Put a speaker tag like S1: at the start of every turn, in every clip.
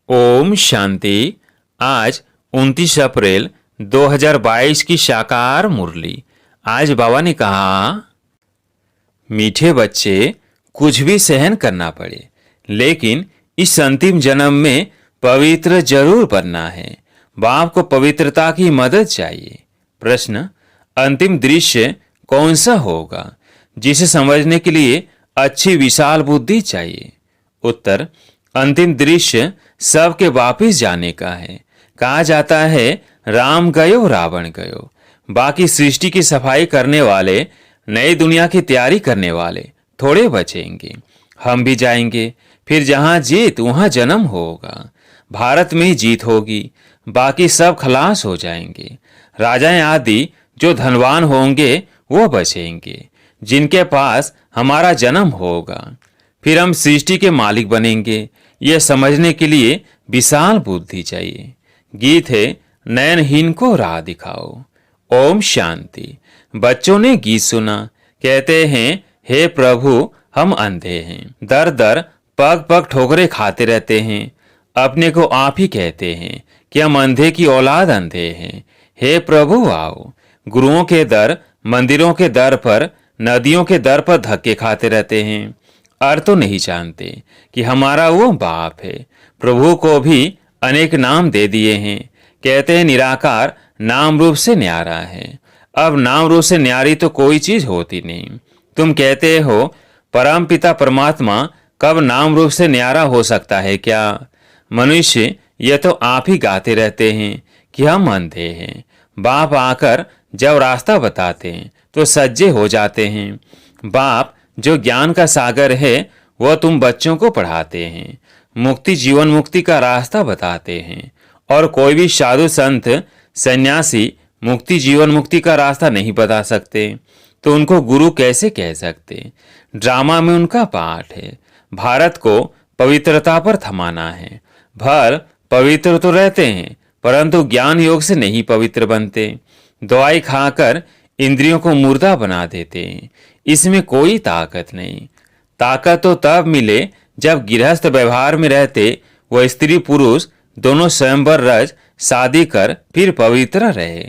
S1: ओम शांति। आज 29 अप्रैल 2022 की शाकार मुरली। आज बाबा ने कहा, मीठे बच्चे, कुछ भी सहन करना पड़े लेकिन इस अंतिम जन्म में पवित्र जरूर बनना है। बाप को पवित्रता की मदद चाहिए। प्रश्न, अंतिम दृश्य कौन सा होगा जिसे समझने के लिए अच्छी विशाल बुद्धि चाहिए? उत्तर, अंतिम दृश्य सबके वापिस जाने का है। कहा जाता है, राम गयो रावण गयो। बाकी सृष्टि की सफाई करने वाले, नई दुनिया की तैयारी करने वाले थोड़े बचेंगे। हम भी जाएंगे, फिर जहां जीत वहां जन्म होगा। भारत में ही जीत होगी, बाकी सब खलास हो जाएंगे। राजाएं आदि जो धनवान होंगे वो बचेंगे, जिनके पास हमारा जन्म होगा। फिर हम सृष्टि के मालिक बनेंगे। यह समझने के लिए विशाल बुद्धि चाहिए। गीत है, नयनहीन को राह दिखाओ। ओम शांति। बच्चों ने गीत सुना, कहते हैं, हे प्रभु हम अंधे हैं। दर दर पग पग ठोकरे खाते रहते हैं। अपने को आप ही कहते हैं कि हम अंधे की औलाद अंधे हैं। हे प्रभु आओ। गुरुओं के दर, मंदिरों के दर पर, नदियों के दर पर धक्के खाते रहते हैं। अर्थ तो नहीं जानते कि हमारा वो बाप है। प्रभु को भी अनेक नाम दे दिए हैं। कहते हैं निराकार नाम रूप से न्यारा है। अब नाम रूप से न्यारी तो कोई चीज होती नहीं। तुम कहते हो परम पिता परमात्मा कब नाम रूप से न्यारा हो सकता है क्या? मनुष्य ये तो आप ही गाते रहते हैं कि हम अंधे हैं। बाप आकर जब रास्ता बताते हैं तो सज्जे हो जाते हैं। बाप जो ज्ञान का सागर है वह तुम बच्चों को पढ़ाते हैं। मुक्ति जीवन मुक्ति का रास्ता बताते हैं। और कोई भी साधु संत सन्यासी मुक्ति जीवन मुक्ति का रास्ता नहीं बता सकते तो उनको गुरु कैसे कह सकते? ड्रामा में उनका पाठ है। भारत को पवित्रता पर थमाना है। भर पवित्र तो रहते हैं परंतु ज्ञान योग से नहीं पवित्र बनते। दवाई खाकर इंद्रियों को मुर्दा बना देते हैं। इसमें कोई ताकत नहीं। ताकत तो तब मिले जब गृहस्थ व्यवहार में रहते वह स्त्री पुरुष दोनों स्वयंवर रज शादी कर फिर पवित्र रहे।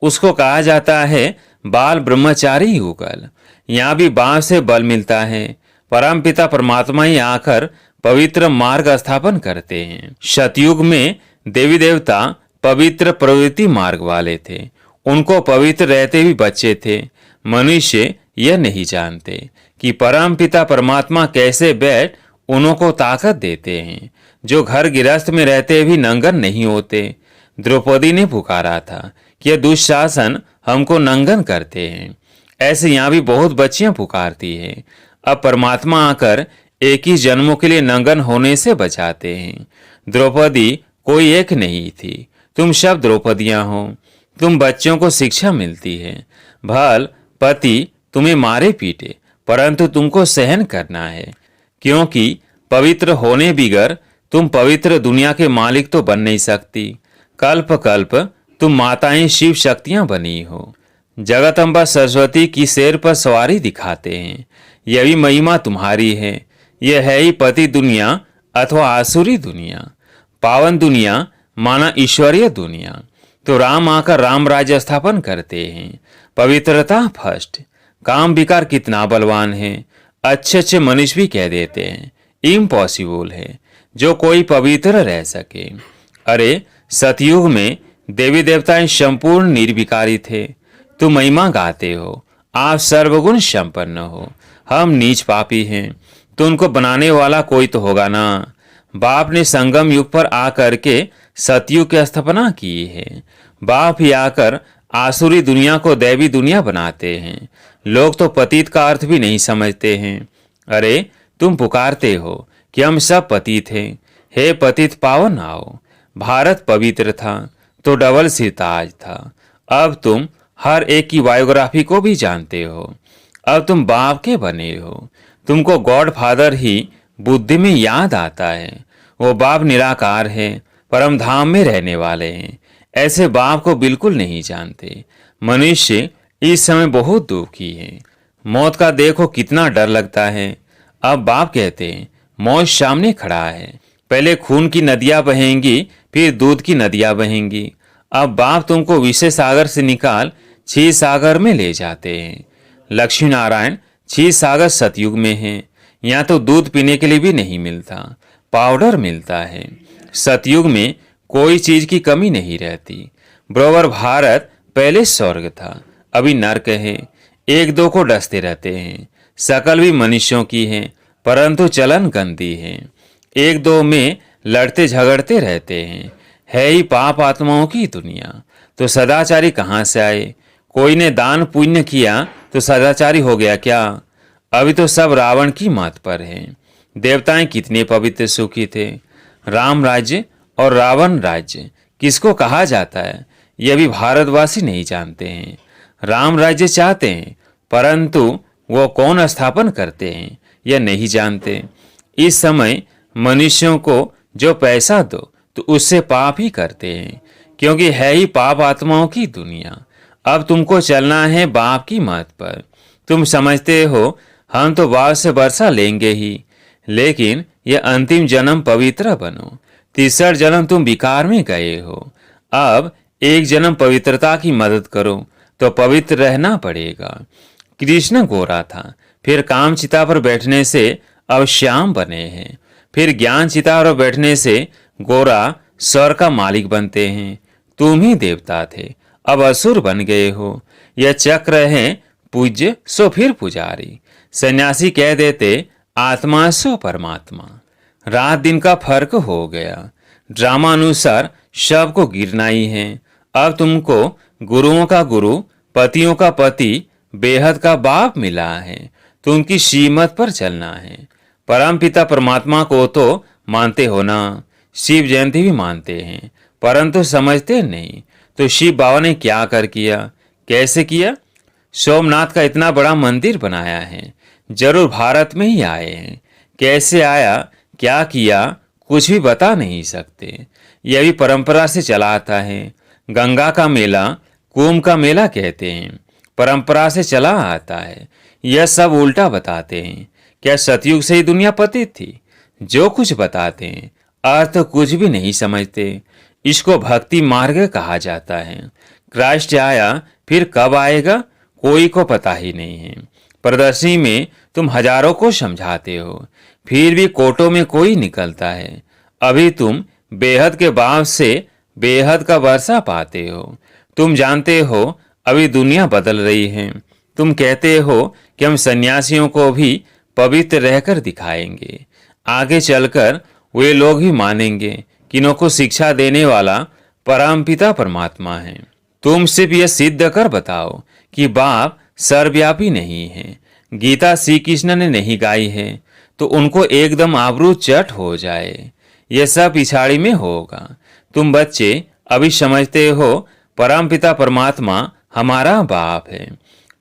S1: उसको कहा जाता है बाल ब्रह्मचारी युगल। यहाँ भी बाप से बल मिलता है। परम पिता परमात्मा ही आकर पवित्र मार्ग स्थापन करते हैं। सतयुग में देवी देवता पवित्र प्रवृत्ति मार्ग वाले थे। उनको पवित्र रहते भी बच्चे थे। मनुष्य यह नहीं जानते कि परम पिता परमात्मा कैसे बैठ उनको ताकत देते हैं जो घर गृहस्थ में रहते भी नंगन नहीं होते। द्रौपदी ने पुकारा था कि यह दुशासन हमको नंगन करते हैं। ऐसे यहाँ भी बहुत बच्चियां पुकारती हैं। अब परमात्मा आकर एक ही जन्मों के लिए नंगन होने से बचाते हैं। द्रौपदी कोई एक नहीं थी, तुम सब द्रौपदियां हो। तुम बच्चों को शिक्षा मिलती है। भल पति तुम्हें मारे पीटे परंतु तुमको सहन करना है, क्योंकि पवित्र होने बिगर तुम पवित्र दुनिया के मालिक तो बन नहीं सकती। कल्प कल्प तुम माताएं शिव शक्तियां बनी हो। जगदम्बा सरस्वती की शेर पर सवारी दिखाते हैं। यह भी महिमा तुम्हारी है। यह है ही पति दुनिया अथवा आसुरी दुनिया। पावन दुनिया माना ईश्वरीय दुनिया। तो राम आकर राम राज्य स्थापन करते हैं। पवित्रता फर्स्ट। काम विकार कितना बलवान है। अच्छे अच्छे मनुष्य भी कह देते हैं इम्पॉसिबल है जो कोई पवित्र रह सके। अरे सतयुग में देवी देवताएं संपूर्ण निर्विकारी थे। तुम महिमा गाते हो, आप सर्वगुण संपन्न हो। हम नीच पापी हैं, तो उनको बनाने वाला कोई तो होगा ना। बाप ने संगम युग पर आकर के सतयुग की स्थापना की है। बाप ही आकर आसुरी दुनिया को दैवी दुनिया बनाते हैं। लोग तो पतित का अर्थ भी नहीं समझते हैं। अरे तुम पुकारते हो कि हम सब पतित हैं। हे पतित पावन आओ। भारत पवित्र था तो डबल सिरताज था। अब तुम हर एक की बायोग्राफी को भी जानते हो। अब तुम बाप के बने हो। तुमको गॉड फादर ही बुद्धि में याद आता है। वो बाप निराकार है, परम धाम में रहने वाले हैं। ऐसे बाप को बिल्कुल नहीं जानते। मनुष्य इस समय बहुत दुखी है। मौत का देखो कितना डर लगता है। अब बाप कहते हैं मौत सामने खड़ा है, पहले खून की नदियां बहेंगी, फिर दूध की नदियां बहेंगी। अब बाप तुमको विषय सागर से निकाल क्षीर सागर में ले जाते हैं। लक्ष्मी नारायण क्षीर सागर सतयुग में है। यहाँ तो दूध पीने के लिए भी नहीं मिलता, पाउडर मिलता है। सतयुग में कोई चीज की कमी नहीं रहती। बरोबर भारत पहले स्वर्ग था, अभी नर्क है। एक दो को डसते रहते हैं। शकल भी मनुष्यों की है, परंतु चलन गंदी है। एक दो में लड़ते झगड़ते रहते हैं। है ही पाप आत्माओं की दुनिया, तो सदाचारी कहाँ से आए? कोई ने दान पुण्य किया तो सदाचारी हो गया क्या? अभी तो सब रावण की मात पर है। देवताएं कितने पवित्र सुखी थे। राम राज्य और रावण राज्य किसको कहा जाता है, यह भी भारतवासी नहीं जानते हैं। राम राज्य चाहते हैं, परंतु वो कौन स्थापन करते हैं यह नहीं जानते। इस समय मनुष्यों को जो पैसा दो तो उससे पाप ही करते हैं, क्योंकि है ही पाप आत्माओं की दुनिया। अब तुमको चलना है बाप की मत पर। तुम समझते हो हम तो बाप से वर्षा लेंगे ही, लेकिन यह अंतिम जन्म पवित्र बनो। तीसरा जन्म तुम विकार में गए हो। अब एक जन्म पवित्रता की मदद करो तो पवित्र रहना पड़ेगा। कृष्ण गोरा था, फिर काम चिता पर बैठने से अब श्याम बने हैं। फिर ज्ञान चिता पर बैठने से गोरा स्वर का मालिक बनते हैं। तुम ही देवता थे, अब असुर बन गए हो। यह चक्र है, पूज्य सो फिर पुजारी। सन्यासी कह देते आत्मा सो परमात्मा। रात दिन का फर्क हो गया। ड्रामा अनुसार शव को गिरना ही है। अब तुमको गुरुओं का गुरु, पतियों का पति, बेहद का बाप मिला है। तो उनकी श्रीमत पर चलना है। परम पिता परमात्मा को तो मानते हो ना, शिव जयंती भी मानते हैं, परंतु समझते नहीं। तो शिव बाबा ने क्या कर किया, कैसे किया? सोमनाथ का इतना बड़ा मंदिर बनाया है, जरूर भारत में ही आए हैं। कैसे आया, क्या किया, कुछ भी बता नहीं सकते। यह भी परंपरा से चला आता है। गंगा का मेला कुंभ का मेला कहते हैं, परंपरा से चला आता है। यह सब उल्टा बताते हैं। क्या सतयुग से ही दुनिया पतित थी? जो कुछ बताते हैं अर्थ कुछ भी नहीं समझते। इसको भक्ति मार्ग कहा जाता है। क्राइस्ट आया, फिर कब आएगा कोई को पता ही नहीं है। प्रदर्शनी में तुम हजारों को समझाते हो, फिर भी कोटों में कोई निकलता है। अभी तुम बेहद के बाप से बेहद का वर्षा पाते हो। तुम जानते हो अभी दुनिया बदल रही है। तुम कहते हो कि हम सन्यासियों को भी पवित्र रहकर दिखाएंगे। आगे चलकर वे लोग ही मानेंगे कि इन्हों को शिक्षा देने वाला परमपिता परमात्मा है। तुम सिर्फ यह सिद्ध कर बताओ कि बाप सर्वव्यापी नहीं है। गीता श्री कृष्ण ने नहीं गाई है तो उनको एकदम आबरू चट हो जाए। यह सब पिछाड़ी में होगा। तुम बच्चे अभी समझते हो परमपिता परमात्मा हमारा बाप है।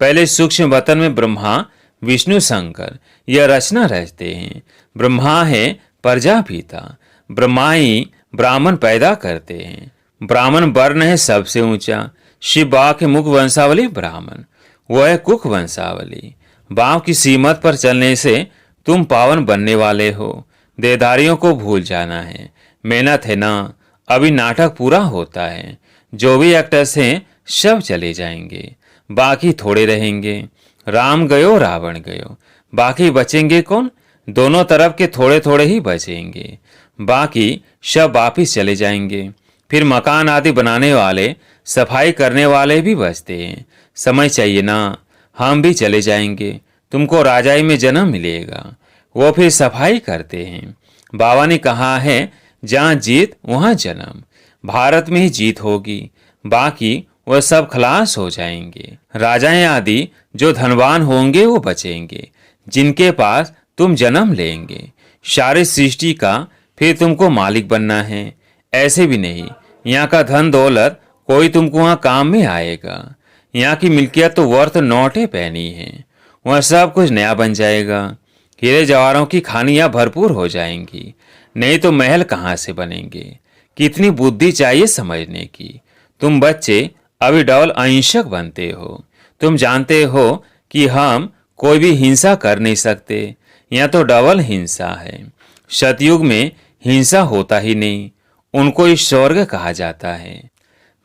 S1: पहले सूक्ष्म वतन में ब्रह्मा विष्णु शंकर यह रचना रचते हैं। ब्रह्मा है प्रजापिता, ब्रह्मा ही ब्राह्मण पैदा करते हैं। ब्राह्मण वर्ण है सबसे ऊंचा। शिव बाबा के मुख वंशावली ब्राह्मण, वह है कुक वंशावली। बाप की सीमत पर चलने से तुम पावन बनने वाले हो। देहधारियों को भूल जाना है। मेहनत है ना, अभी नाटक पूरा होता है। जो भी एक्टर्स हैं सब चले जाएंगे, बाकी थोड़े रहेंगे। राम गयो रावण गयो, बाकी बचेंगे कौन? दोनों तरफ के थोड़े थोड़े ही बचेंगे, बाकी सब वापिस चले जाएंगे। फिर मकान आदि बनाने वाले, सफाई करने वाले भी बचते हैं। समय चाहिए ना, हम भी चले जाएंगे। तुमको राजाई में जन्म मिलेगा, वो फिर सफाई करते हैं। बाबा ने कहा है जहाँ जीत वहाँ जन्म। भारत में ही जीत होगी, बाकी वह सब खलास हो जाएंगे। राजाएं आदि जो धनवान होंगे वो बचेंगे, जिनके पास तुम जन्म लेंगे। सारी सृष्टि का फिर तुमको मालिक बनना है। ऐसे भी नहीं यहाँ का धन दौलत कोई तुमको वहाँ काम में आएगा। यहाँ की मिल्कियत तो वर्थ नोटे पहनी है, वह सब कुछ नया बन जाएगा। हीरे जवाहरों की खानियां भरपूर हो जाएंगी, नहीं तो महल कहाँ से बनेंगे। कितनी बुद्धि चाहिए समझने की। तुम बच्चे अभी डबल अहिंसक बनते हो। तुम जानते हो कि हम कोई भी हिंसा कर नहीं सकते, यहाँ तो डबल हिंसा है। सतयुग में हिंसा होता ही नहीं, उनको ही स्वर्ग कहा जाता है।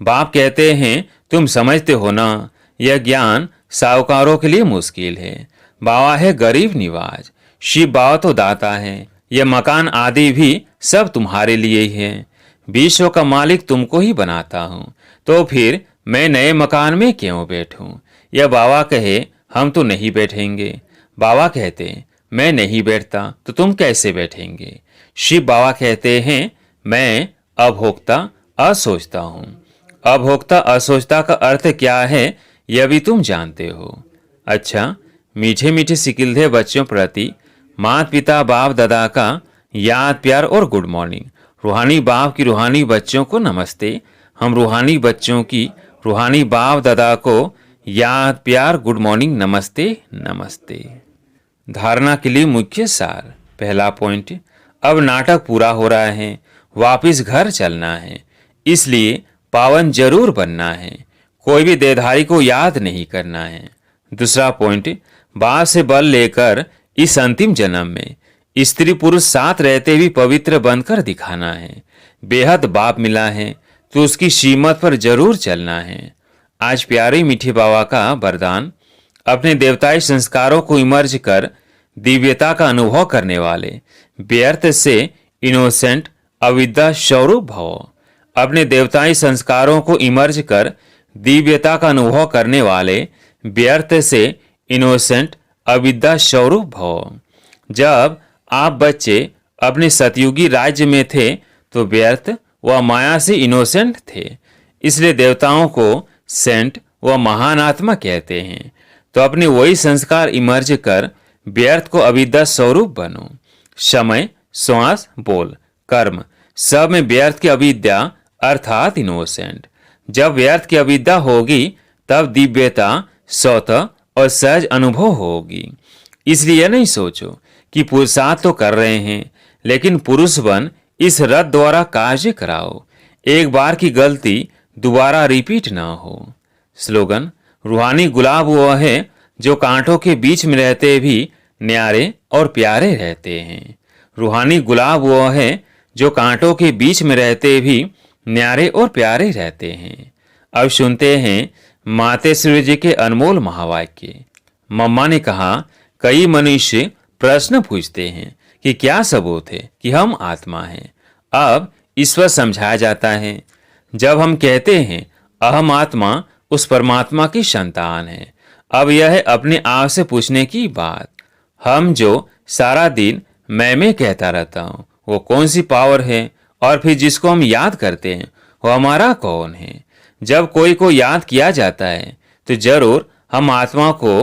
S1: बाप कहते हैं, तुम समझते हो ना, यह ज्ञान साहूकारों के लिए मुश्किल है। बाबा है गरीब निवाज, शिव बाबा तो दाता है। यह मकान आदि भी सब तुम्हारे लिए ही है। विश्व का मालिक तुमको ही बनाता हूँ, तो फिर मैं नए मकान में क्यों बैठूं? यह बाबा कहे, हम तो नहीं बैठेंगे। बाबा कहते, मैं नहीं बैठता तो तुम कैसे बैठेंगे? शिव बाबा कहते हैं, मैं अभोक्ता असोचता हूँ। अभोक्ता असोचता का अर्थ क्या है, यह भी तुम जानते हो। अच्छा, मीठे मीठे सिकिलधे बच्चों प्रति माता पिता बाप दादा का याद प्यार और गुड मॉर्निंग। रूहानी बाप की रूहानी बच्चों को नमस्ते। हम रूहानी बच्चों की रूहानी बाप दादा को याद प्यार गुड मॉर्निंग नमस्ते नमस्ते। धारणा के लिए मुख्य सार। पहला पॉइंट, अब नाटक पूरा हो रहा है, वापिस घर चलना है, इसलिए पावन जरूर बनना है। कोई भी देहधारी को याद नहीं करना है। दूसरा पॉइंट, बाप से बल लेकर इस अंतिम जन्म में स्त्री पुरुष साथ रहते भी पवित्र बनकर दिखाना है। बेहद बाप मिला है तो उसकी सीमत पर जरूर चलना है। आज प्यारे मीठे बाबा का वरदान, अपने देवताई संस्कारों को इमर्ज कर दिव्यता का अनुभव करने वाले व्यर्थ से इनोसेंट अविद्या स्वरूप भव। अपने देवताई संस्कारों को इमर्ज कर दिव्यता का अनुभव करने वाले व्यर्थ से इनोसेंट अविद्या स्वरूप भव। जब आप बच्चे अपने सतयुगी राज्य में थे तो व्यर्थ व माया से इनोसेंट थे, इसलिए देवताओं को सेंट व महान आत्मा कहते हैं। तो अपने वही संस्कार इमर्ज कर व्यर्थ को अविद्या स्वरूप बनो। समय, श्वास, बोल, कर्म सब में व्यर्थ की अविद्या अर्थात इनोसेंट। जब व्यर्थ की अविद्या होगी तब दिव्यता, स्वतः और सहज अनुभव होगी। इसलिए नहीं सोचो कि पुरुषार्थ तो कर रहे हैं, लेकिन पुरुष बन इस रथ द्वारा कार्य कराओ। एक बार की गलती दोबारा रिपीट ना हो। स्लोगन, रूहानी गुलाब वह है जो कांटों के बीच में रहते भी न्यारे और प्यारे रहते हैं। रूहानी गुलाब वह है जो कांटों के बीच में रहते भी न्यारे और प्यारे रहते हैं। अब सुनते हैं मातेश्वरी जी के अनमोल महावाक्य। मम्मा ने कहा, कई मनुष्य प्रश्न पूछते हैं कि क्या सबूत है कि हम आत्मा हैं। अब ईश्वर समझाया जाता है। जब हम कहते हैं अहम आत्मा उस परमात्मा की संतान है, अब यह है अपने आप से पूछने की बात। हम जो सारा दिन मैं कहता रहता हूँ, वो कौन सी पावर है? और फिर जिसको हम याद करते हैं वो हमारा कौन है? जब कोई को याद किया जाता है तो जरूर हम आत्मा को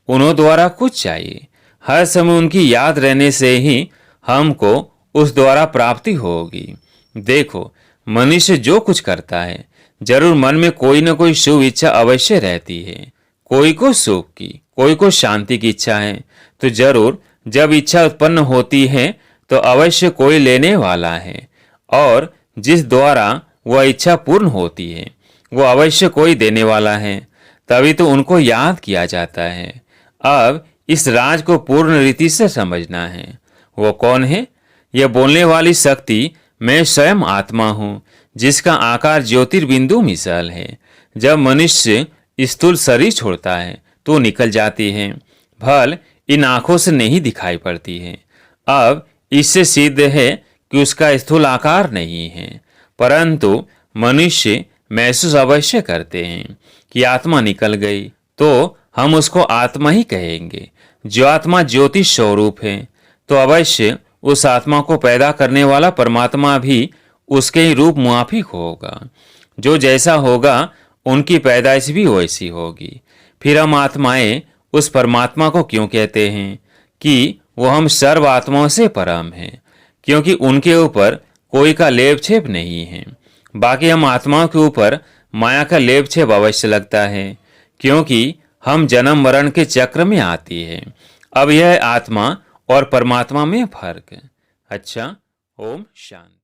S1: उन्हों द्वारा कुछ चाहिए। हर समय उनकी याद रहने से ही हमको उस द्वारा प्राप्ति होगी। देखो, मनुष्य जो कुछ करता है जरूर मन में कोई न कोई शुभ इच्छा अवश्य रहती है। कोई को सुख की, कोई को शांति की इच्छा है, तो जरूर जब इच्छा उत्पन्न होती है तो अवश्य कोई लेने वाला है, और जिस द्वारा वह इच्छा पूर्ण होती है वो अवश्य कोई देने वाला है। तभी तो उनको याद किया जाता है। अब इस राज को पूर्ण रीति से समझना है। वो कौन है? यह बोलने वाली शक्ति मैं स्वयं आत्मा हूँ, जिसका आकार ज्योतिर्बिंदु मिसाल है। जब मनुष्य स्थूल शरीर छोड़ता है तो निकल जाती है, भल इन आंखों से नहीं दिखाई पड़ती है। अब इससे सिद्ध है कि उसका स्थूल आकार नहीं है, परंतु मनुष्य महसूस अवश्य करते हैं कि आत्मा निकल गई, तो हम उसको आत्मा ही कहेंगे। जो आत्मा ज्योति स्वरूप है, तो अवश्य उस आत्मा को पैदा करने वाला परमात्मा भी उसके ही रूप मुआफिक होगा। जो जैसा होगा उनकी पैदाइश भी वैसी होगी। फिर हम आत्माएं उस परमात्मा को क्यों कहते हैं कि वो हम सर्व आत्माओं से परम हैं? क्योंकि उनके ऊपर कोई का लेप छेप नहीं है। बाकी हम आत्माओं के ऊपर माया का लेप छेप अवश्य लगता है, क्योंकि हम जन्म मरण के चक्र में आती है। अब यह आत्मा और परमात्मा में फर्क। अच्छा, ओम शांति।